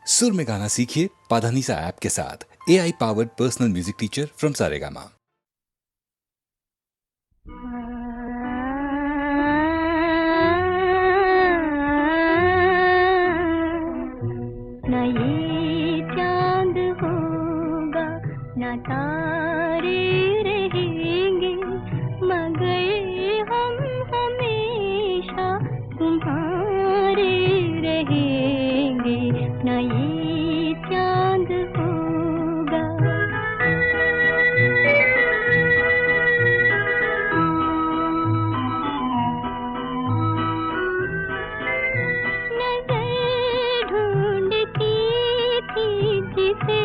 सुर में गाना सीखिए पाधानीसा ऐप के साथ। AI powered personal music teacher from Saregama. न ये चांद होगा न तारे रहेंगे, मगर हम हमेशा तुम्हारे रहेंगे। न ये चांद होगा। नजर ढूंढती थी जिसे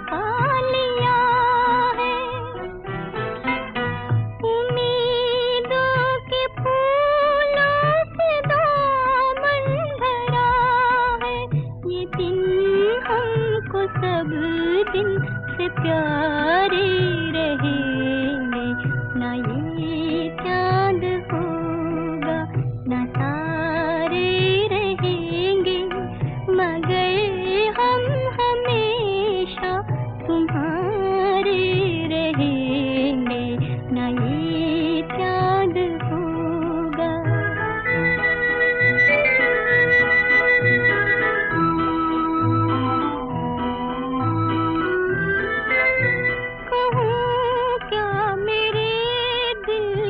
पा लिया है, उम्मीदों के फूलों से दामन भरा है। ये दिन हमको सब दिन से प्यारे रहेंगे। ना ये चांद होगा न तारे रहेंगे, मगर हम हमेशा तुम्हारे रहेंगे। न ये चांद होगा। कहूँ क्या मेरे दिल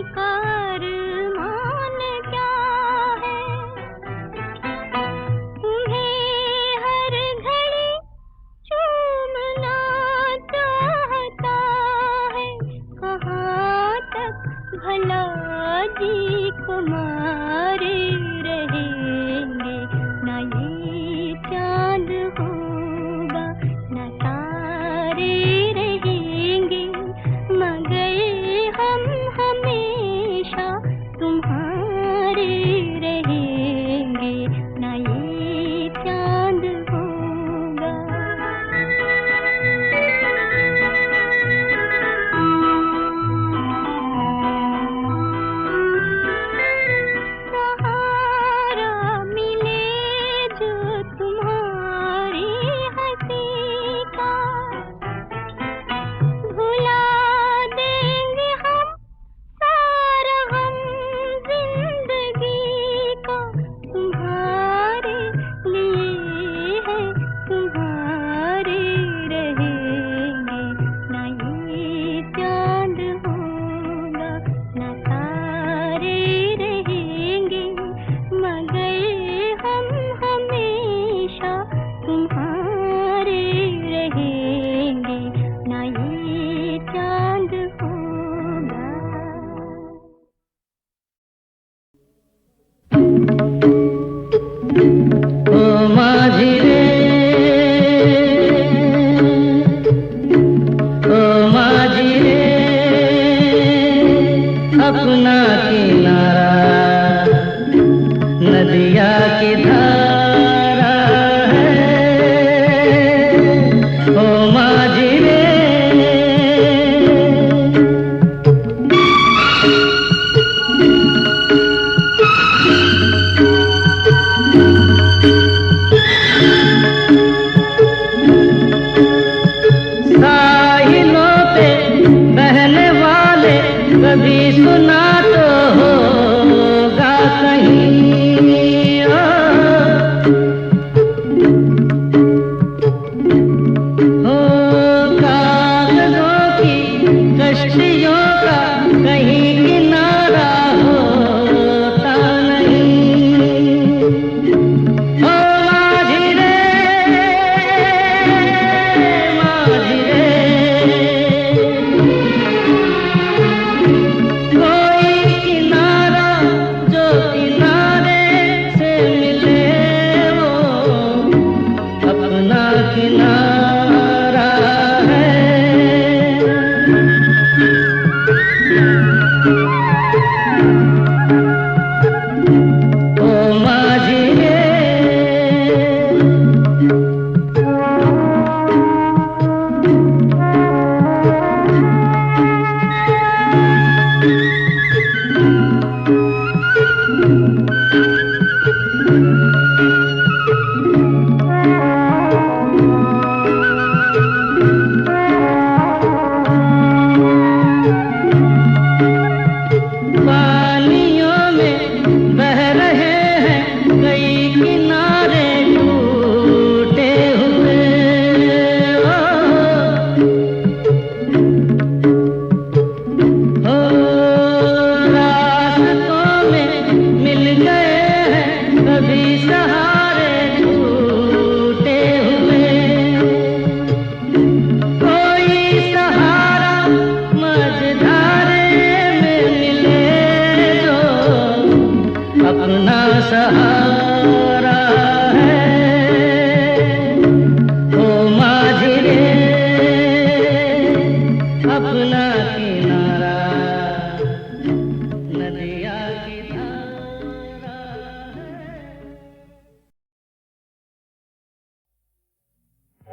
मन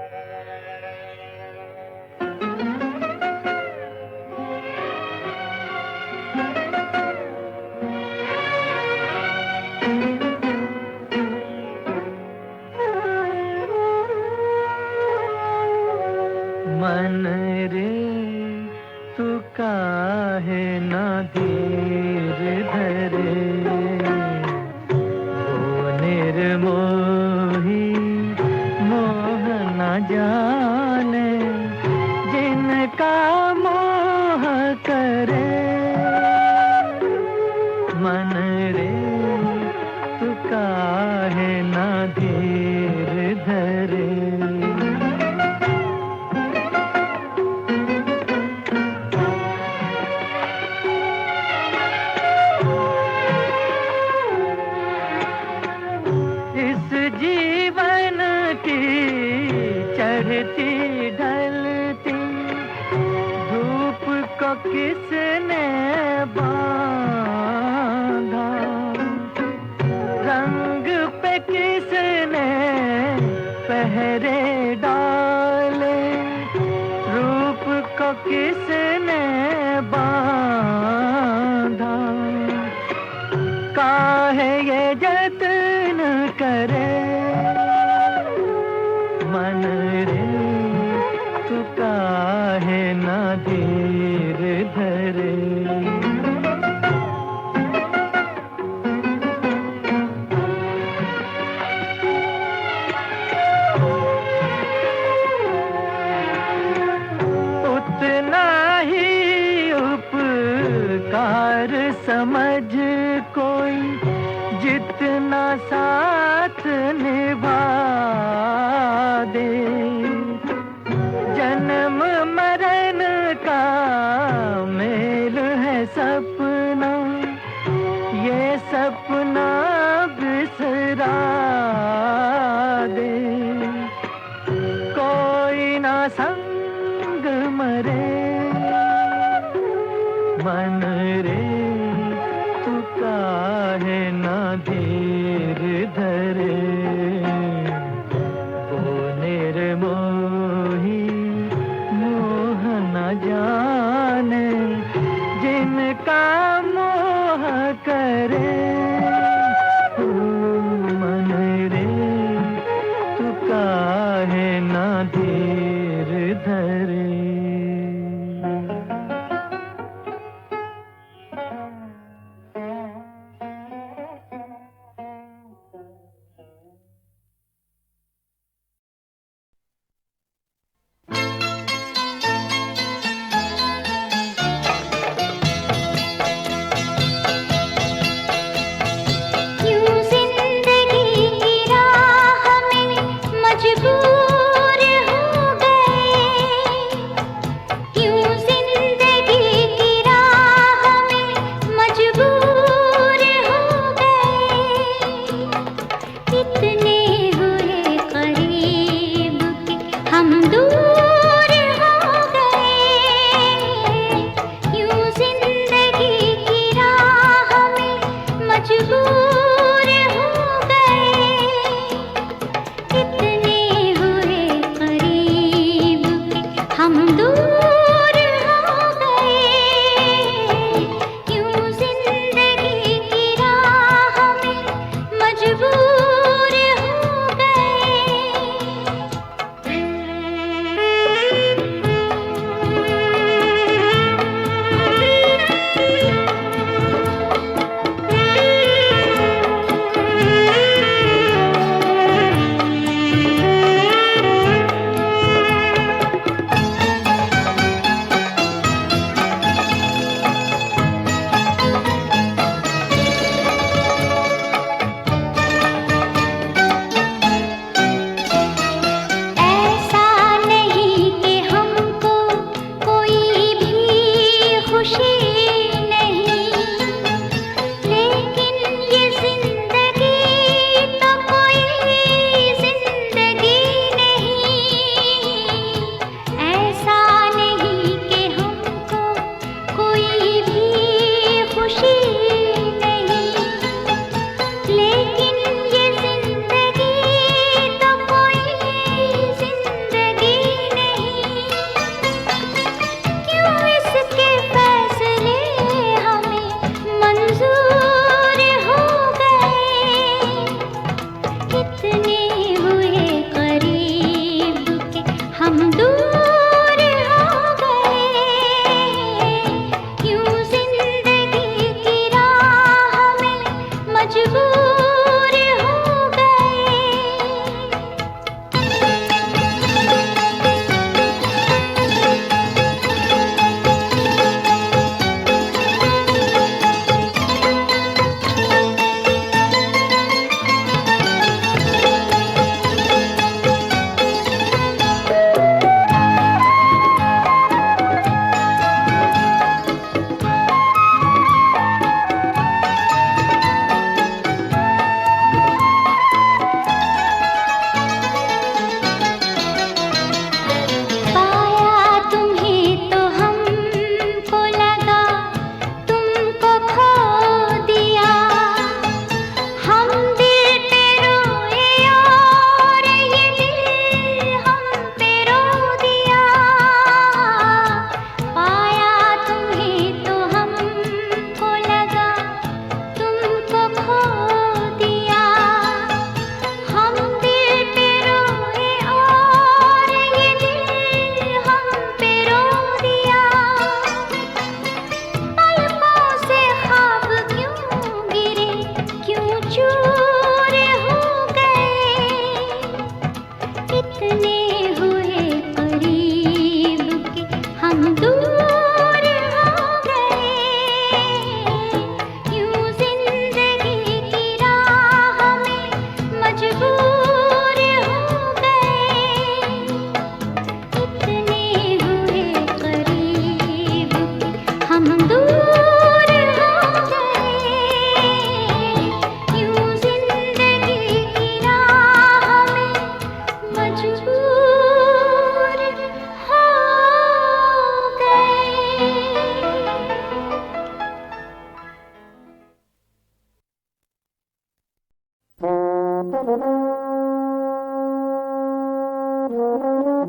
रे तू काहे ना धीर धरे, ओ निर्मोही मोह न जाने जिनका मोह करे। मन रे तू काहे ना धीर धरे। जीवन की चढ़ती ढलती धूप को किसने बांधा, रंग पे किसने पहरे डाले, रूप को किसने बांधा। काहे ये जतन करे, मन रे तू काहे ना धीर धरे। उतना ही उपकार समझ कोई जितना साथ निभा दे। जन्म मरण का मेल है सपना, ये सपना बिसरा दे। कोई ना संग मरे, मन रे तू काहे ना धीर धरे। ओ निर्मोही मोह न जाने जिनका मोह करे। ओ मन रे तू काहे ना धीर धरे। मजबूर हो गए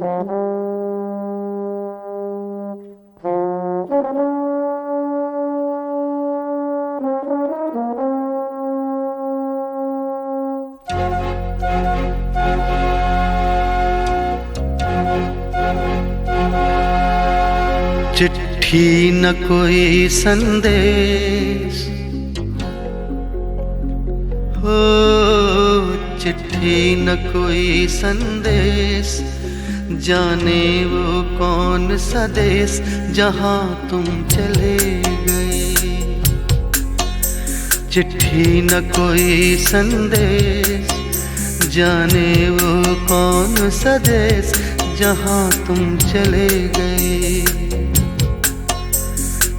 चिट्ठी न कोई संदेश हो, चिट्ठी न कोई संदेश, जाने वो कौन सा देश जहाँ तुम चले गए। चिट्ठी न कोई संदेश, जाने वो कौन सा देश जहाँ तुम चले गए।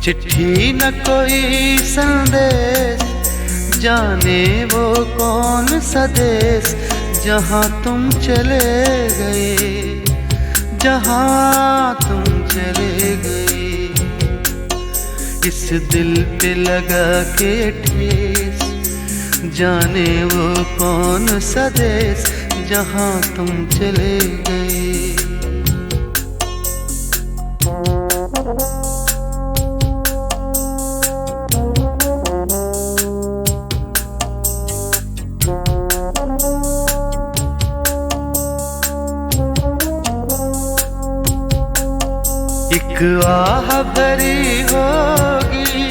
चिट्ठी न कोई संदेश, जाने वो कौन सा देश जहाँ तुम चले गए, जहाँ तुम चले गए। इस दिल पे लगा के ठेस, जाने वो कौन सा देश जहाँ तुम चले गए। एक आह भरी होगी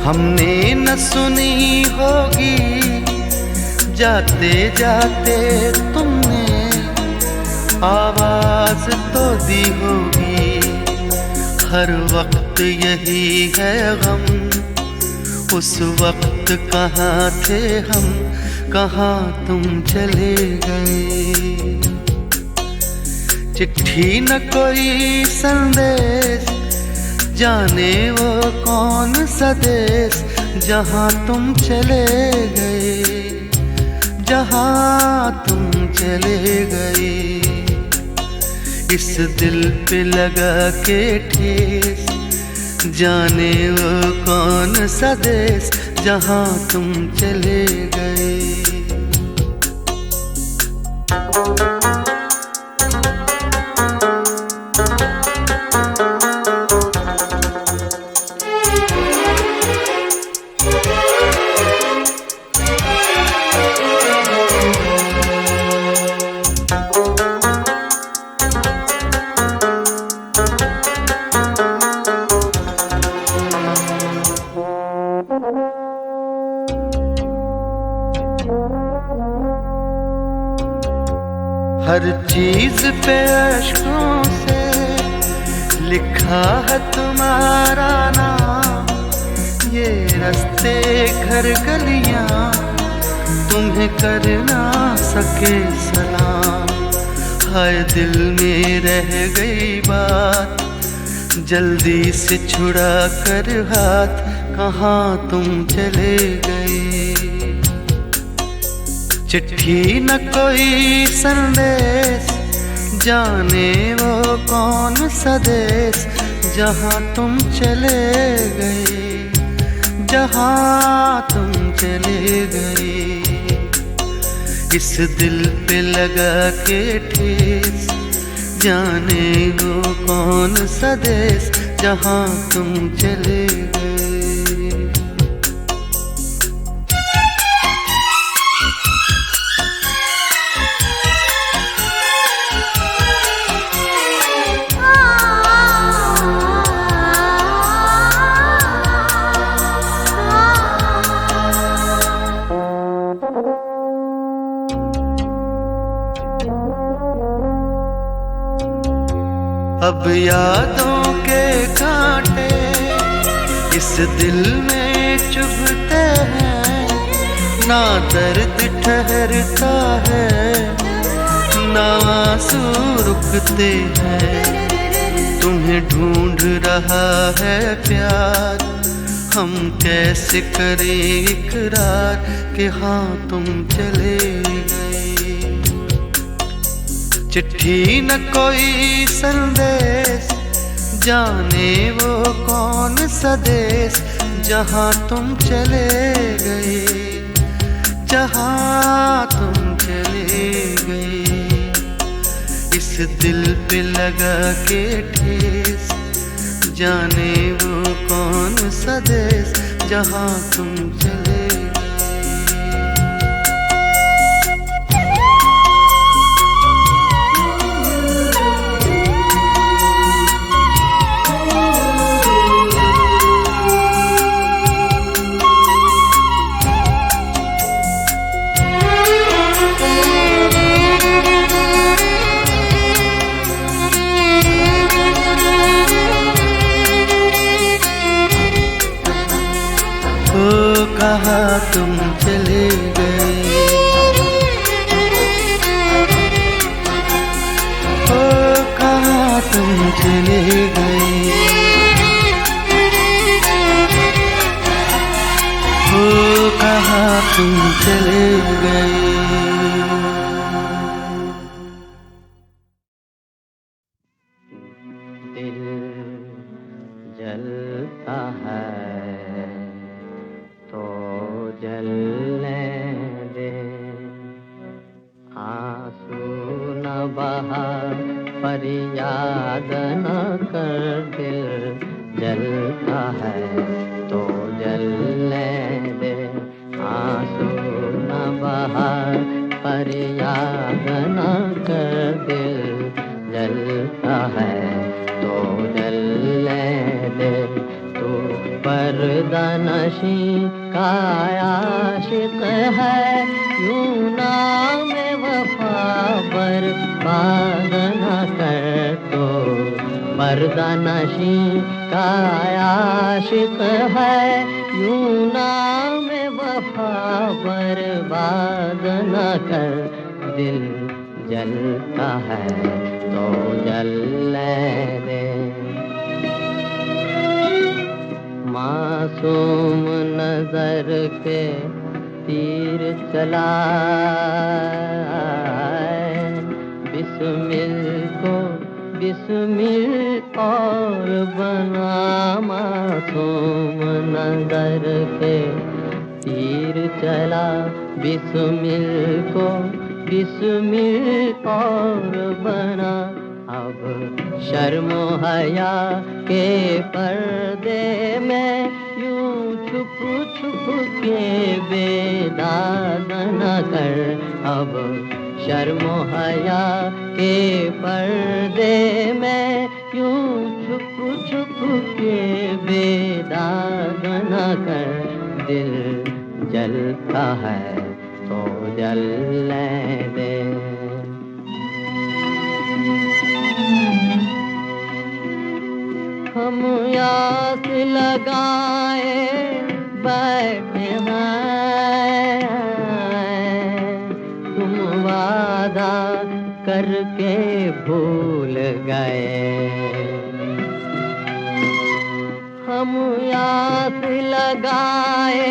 हमने न सुनी होगी, जाते जाते तुमने आवाज तो दी होगी। हर वक्त यही है गम, उस वक्त कहाँ थे हम, कहाँ तुम चले गए। चिट्ठी न कोई संदेश, जाने वो कौन सा देश जहाँ तुम चले गए, जहाँ तुम चले गए। इस दिल पे लगा के ठेस, जाने वो कौन सा देश जहाँ तुम चले गए। हर चीज पे अश्कों से लिखा है तुम्हारा नाम। ये रास्ते घर गलियां तुम्हें कर ना सके सलाम। हाय दिल में रह गई बात, जल्दी से छुड़ा कर हाथ, कहाँ तुम चले गए। चिट्ठी न कोई संदेश, जाने वो कौन सा देश जहाँ तुम चले गए, जहाँ तुम चले गए। इस दिल पे लगा के ठेस, जाने वो कौन सा देश जहाँ तुम चले गए। अब यादों के कांटे इस दिल में चुभते हैं, ना दर्द ठहरता है, ना आंसू रुकते हैं। तुम्हें ढूंढ रहा है प्यार, हम कैसे करें इकरार कि हाँ तुम चले गए। चिट्ठी न कोई संदेश, जाने वो कौन सा देश जहाँ तुम चले गए, जहाँ तुम चले गए। इस दिल पे लगा के ठेस, जाने वो कौन सा देश जहाँ तुम चले कहाँ तुम चले गए, ओ कहाँ तुम चले गए, ओ कहाँ तुम चले गए। दिल जलता है तो जलने दे, आंसू न बहा फरियाद न कर, दिल जलता है तो जलने दे, आंसू न बहा फरियाद न कर, दिल जलता है तो जलने दे। तू पर्दानशी का आशिक है, यूं नाम वफा बर्बाद न कर, तो पर्दानशी का आशिक है, यूं नाम वफा बर्बाद न कर, दिल जलता है तो जलने दे। मासूम नजर के तीर चलाए, बिस्मिल को बिस्मिल और बना, मासूम नजर के तीर चला, बिस्मिल को बिस्मिल और बना। अब शर्मो हया के पर्दे में यूं छुप छुप के बेदाग न कर, अब शर्मो हया के पर्दे में यूं छुप छुप के बेदाग न कर, दिल जलता है तो जलने दे। हम आस लगाए बैठे हैं, तुम वादा करके भूल गए। हम आस लगाए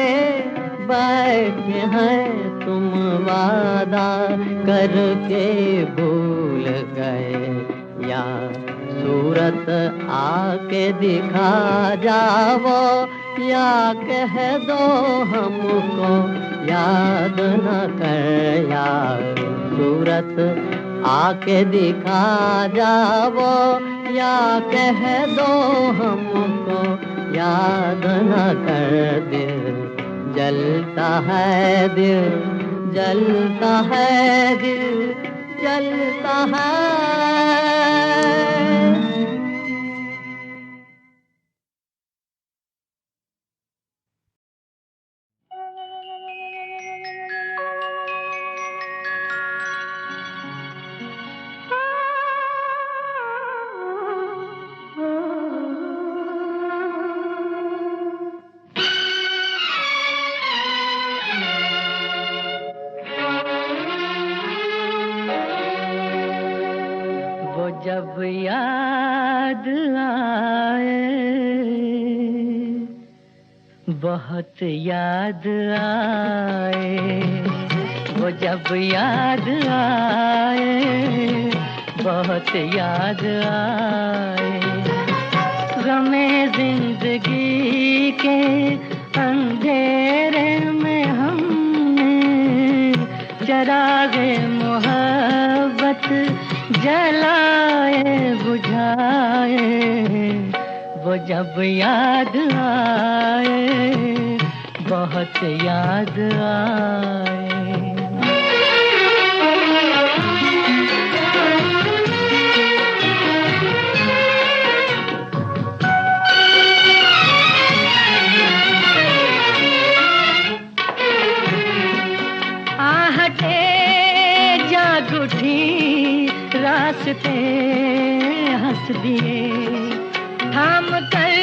बैठे हैं, तुम वादा करके भूल गए। या सूरत आके दिखा जाओ, या कह दो हमको याद न कर। या सूरत आके दिखा जाओ, या कह दो हमको याद न कर। दिल जलता है, दिल जलता है, दिल जलता है। जब याद आए, बहुत याद आए, वो जब याद आए, बहुत याद आए। गमे जिंदगी के अंधेरे में हमने चरागे मोहब्बत जलाए बुझाए वो जब याद आए, बहुत याद आए। आहटे जाग उठी, रास्ते हंस दिए, थाम कर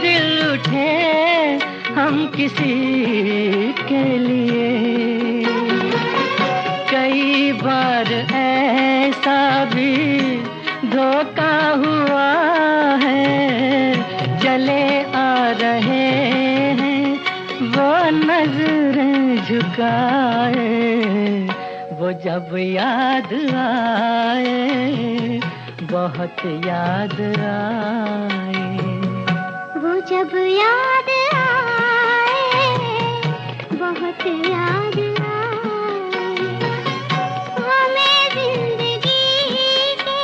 दिल उठे हम किसी के लिए। कई बार ऐसा भी धोखा हुआ है, चले आ रहे हैं वो नजरें झुकाए, वो जब याद आए, बहुत याद आए। वो जब याद आए, बहुत याद आए। हमें जिंदगी के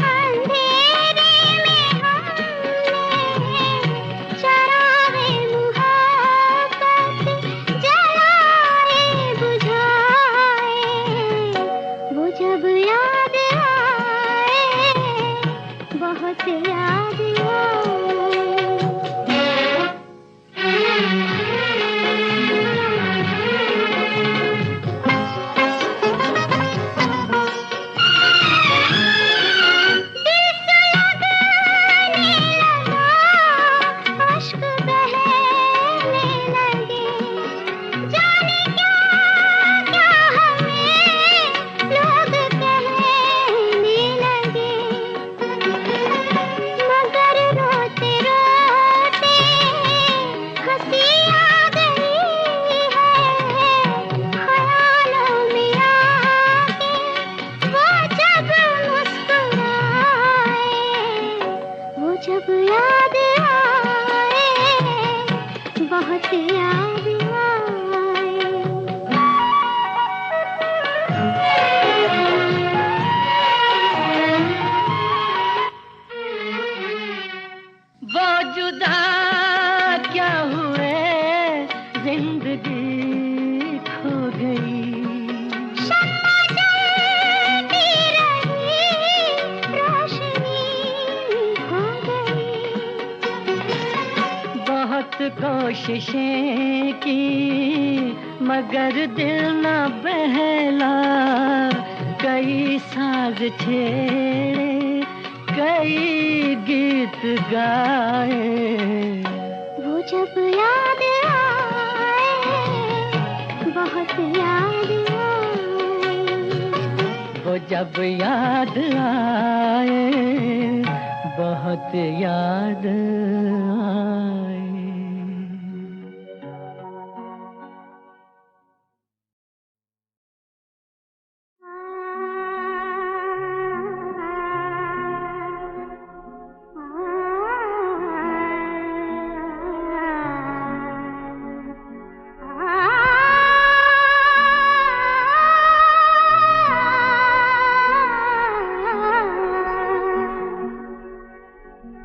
अंधेरे में हमने चरागे मुहब्बत जलाए बुझाए, वो जब याद आए, बहुत याद आए। अश्क बहने लगे, जाने क्या क्या हमें लोग कहने लगे, मगर रोते रोते हंसी आ गई है, ख्यालों में आके वो जब मुस्कुराए, वो जब याद आए, बहुत याद आए। वो जुदा क्या हुए, जिंदगी खो गई। शम्मा जलती रही, रोशनी हो गई। बहुत कोशिशें की मगर दिल न बहला, कई साज छेड़े, कई गीत गाए, वो जब याद आए, बहुत याद आए। वो जब याद आए, बहुत याद आए।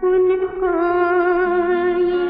उनको ये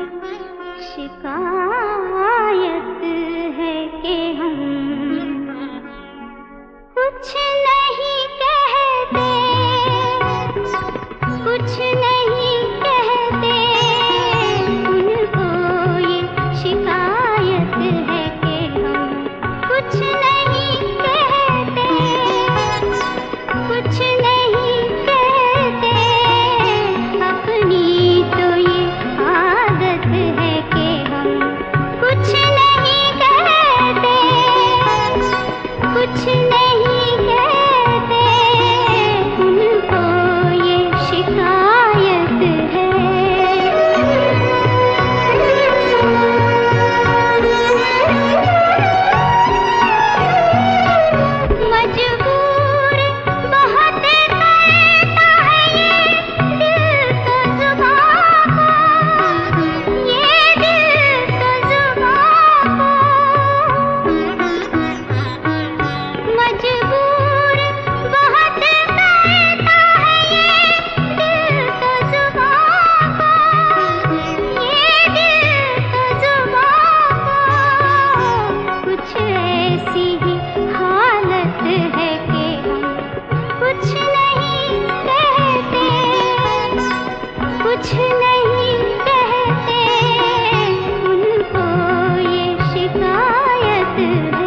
कुछ नहीं कहते, उनको ये शिकायत है।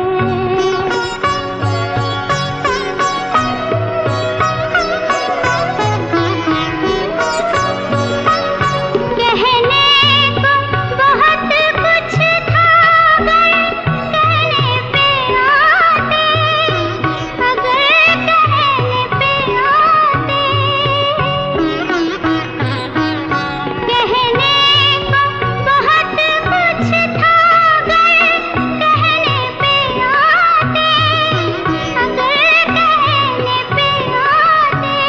कहने को बहुत कुछ था, अगर कहने पे आते, अगर कहने पे आते। कहने को बहुत कुछ था, अगर कहने पे आते, अगर कहने पे आते।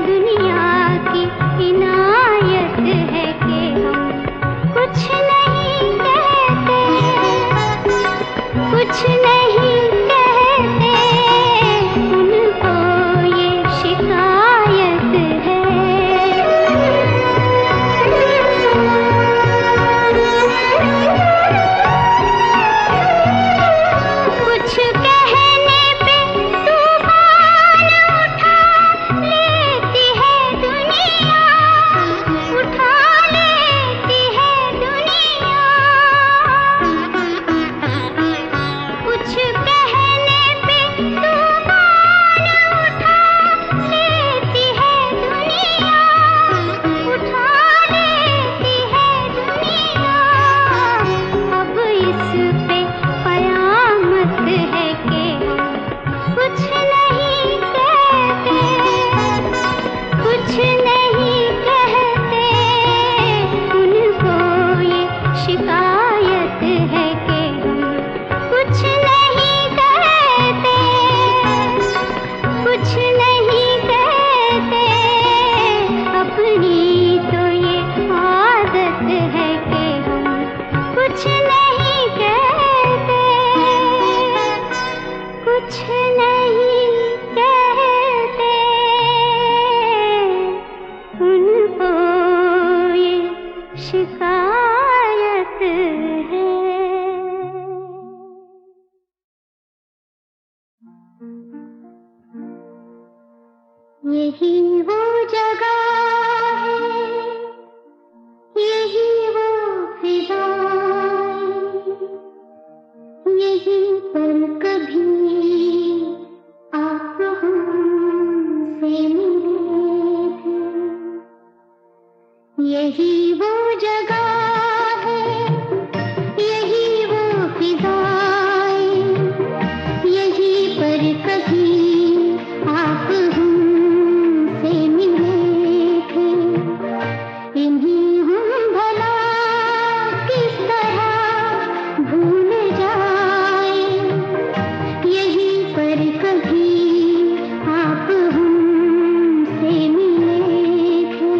दुनिया की इनायत है कि हम कुछ नहीं कहते, कुछ नहीं कहते, उनको ये शिकायत है। कुछ कहने पे तूफान उठा लेती है दुनिया, उठा लेती है दुनिया। कुछ कहने पे तूफान उठा लेती है दुनिया, उठा लेती है दुनिया। अब इस पे कयामत है कि हम कुछ नहीं कहते, कुछ नहीं कहते, उनको ये शिकायत है कि हम कुछ नहीं कहते, कुछ नहीं कहते। अपनी तो ये आदत है कि हम कुछ नहीं कहते, कुछ नहीं कहते, उनको ये शिकायत है। यही वो जगह है, यही वो फिजाएं, यही पर कभी आप हमसे मिले थे। यही वो जगह है, यही वो फिजाएं, यही पर कभी आप हमसे मिले थे। इन्हीं हम भला किस तरह भूल जाएं, यही पर कभी आप हमसे मिले थे।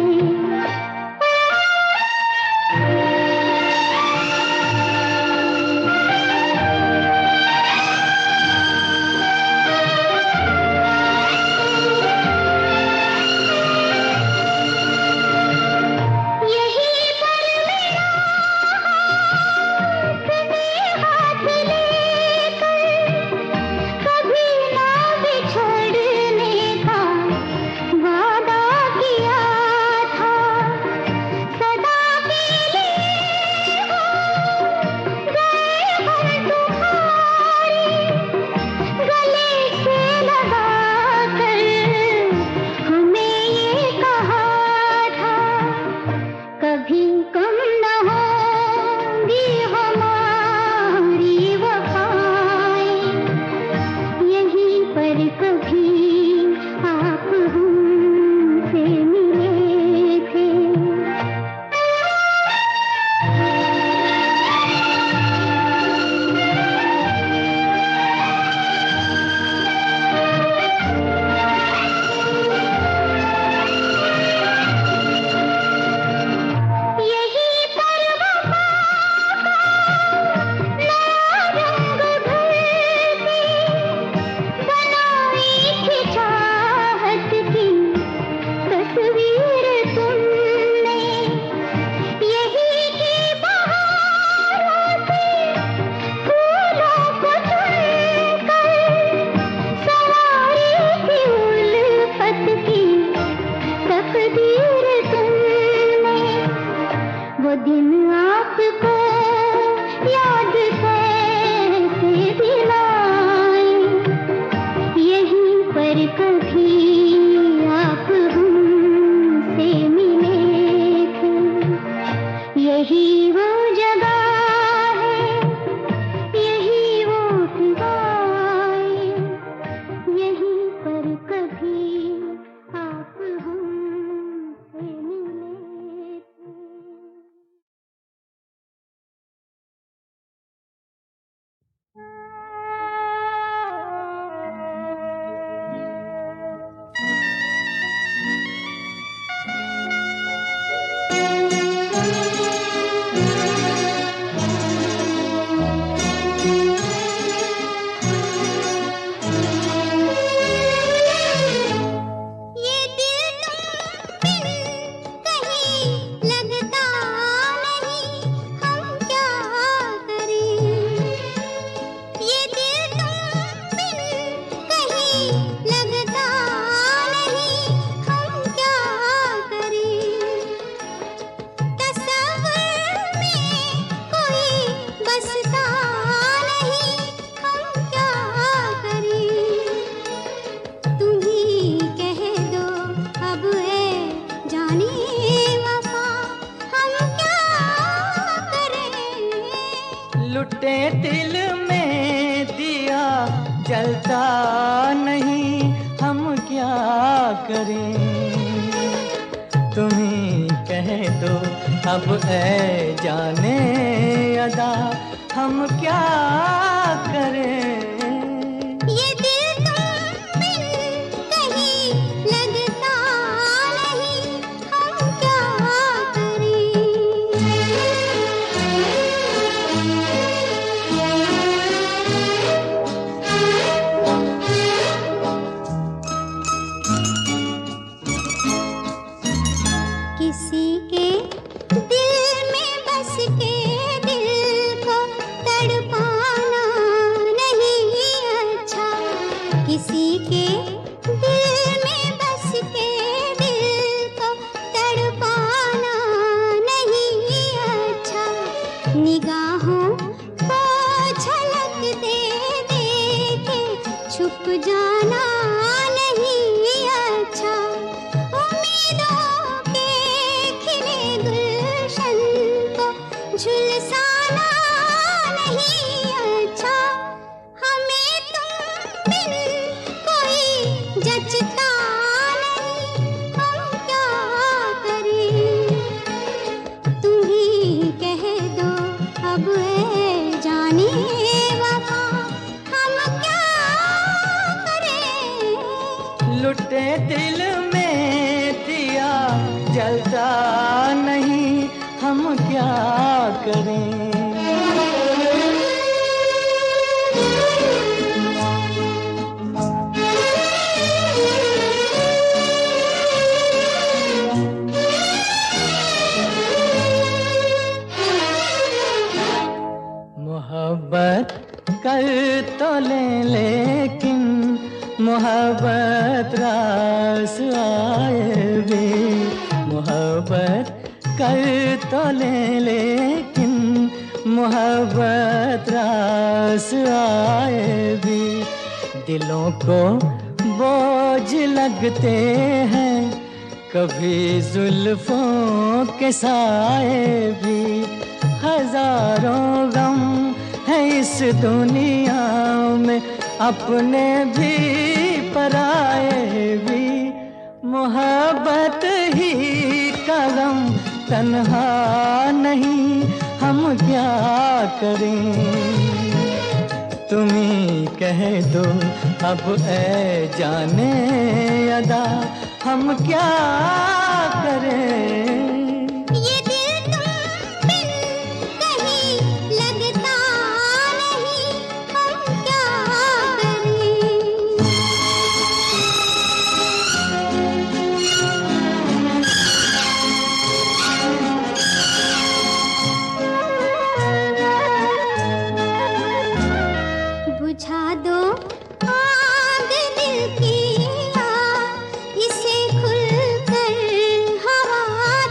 क्या करें? तुम ही कह दो अब ऐ जाने अदा, हम क्या करें? ये दिल तुम बिन कहीं लगता नहीं, हम क्या करें? किसी के दिल में बस के दिल को तड़पाना नहीं अच्छा, किसी के दिल में बस के दिल को तड़पाना नहीं अच्छा, निगाहों को झलक दे दे के छुप जाना नहीं अच्छा, उम्मीदों के खिले गुलशन को झुलसाना नहीं अच्छा, हमें तुम बिन कोई जचता नहीं, हम क्या करें? तुम ही कह दो अब ऐ जाने वफा, हम क्या करें? लुटे दिल में दिया जलता नहीं, हम क्या करें? मोहब्बत कर तो ले लेकिन मोहब्बत रास आए भी, मोहब्बत कर तो ले लेकिन मोहब्बत रास आए भी, दिलों को बोझ लगते हैं कभी जुल्फों के साए भी, हजारों गम है इस दुनिया में, अपने भी पराए भी, मोहब्बत ही का गम तन्हा नहीं, हम क्या करें? तुम ही कह दो अब ऐ जाने अदा, हम क्या करें? ये दिल तुम बिन कहीं लगता नहीं, हम क्या करें? बुझा दो आग दिल की आग, इसे खुलकर हवा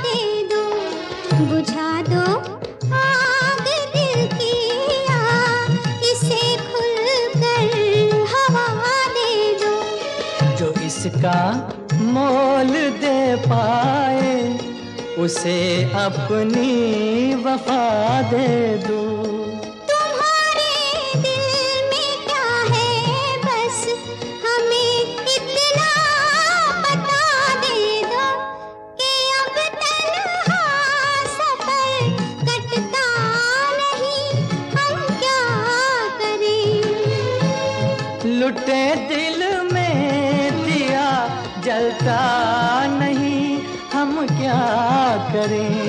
दे दो, बुझा दो आग दिल की आग, इसे खुलकर हवा दे दो, जो इसका मोल दे पाए उसे अपनी वफा दे दो। तुम्हारे दिल में क्या है बस हमें इतना बता दे दो, कि अब तन्हा सफर कटता नहीं, हम क्या करें? लुटे दिल में दिया जलता नहीं, हम क्या करें?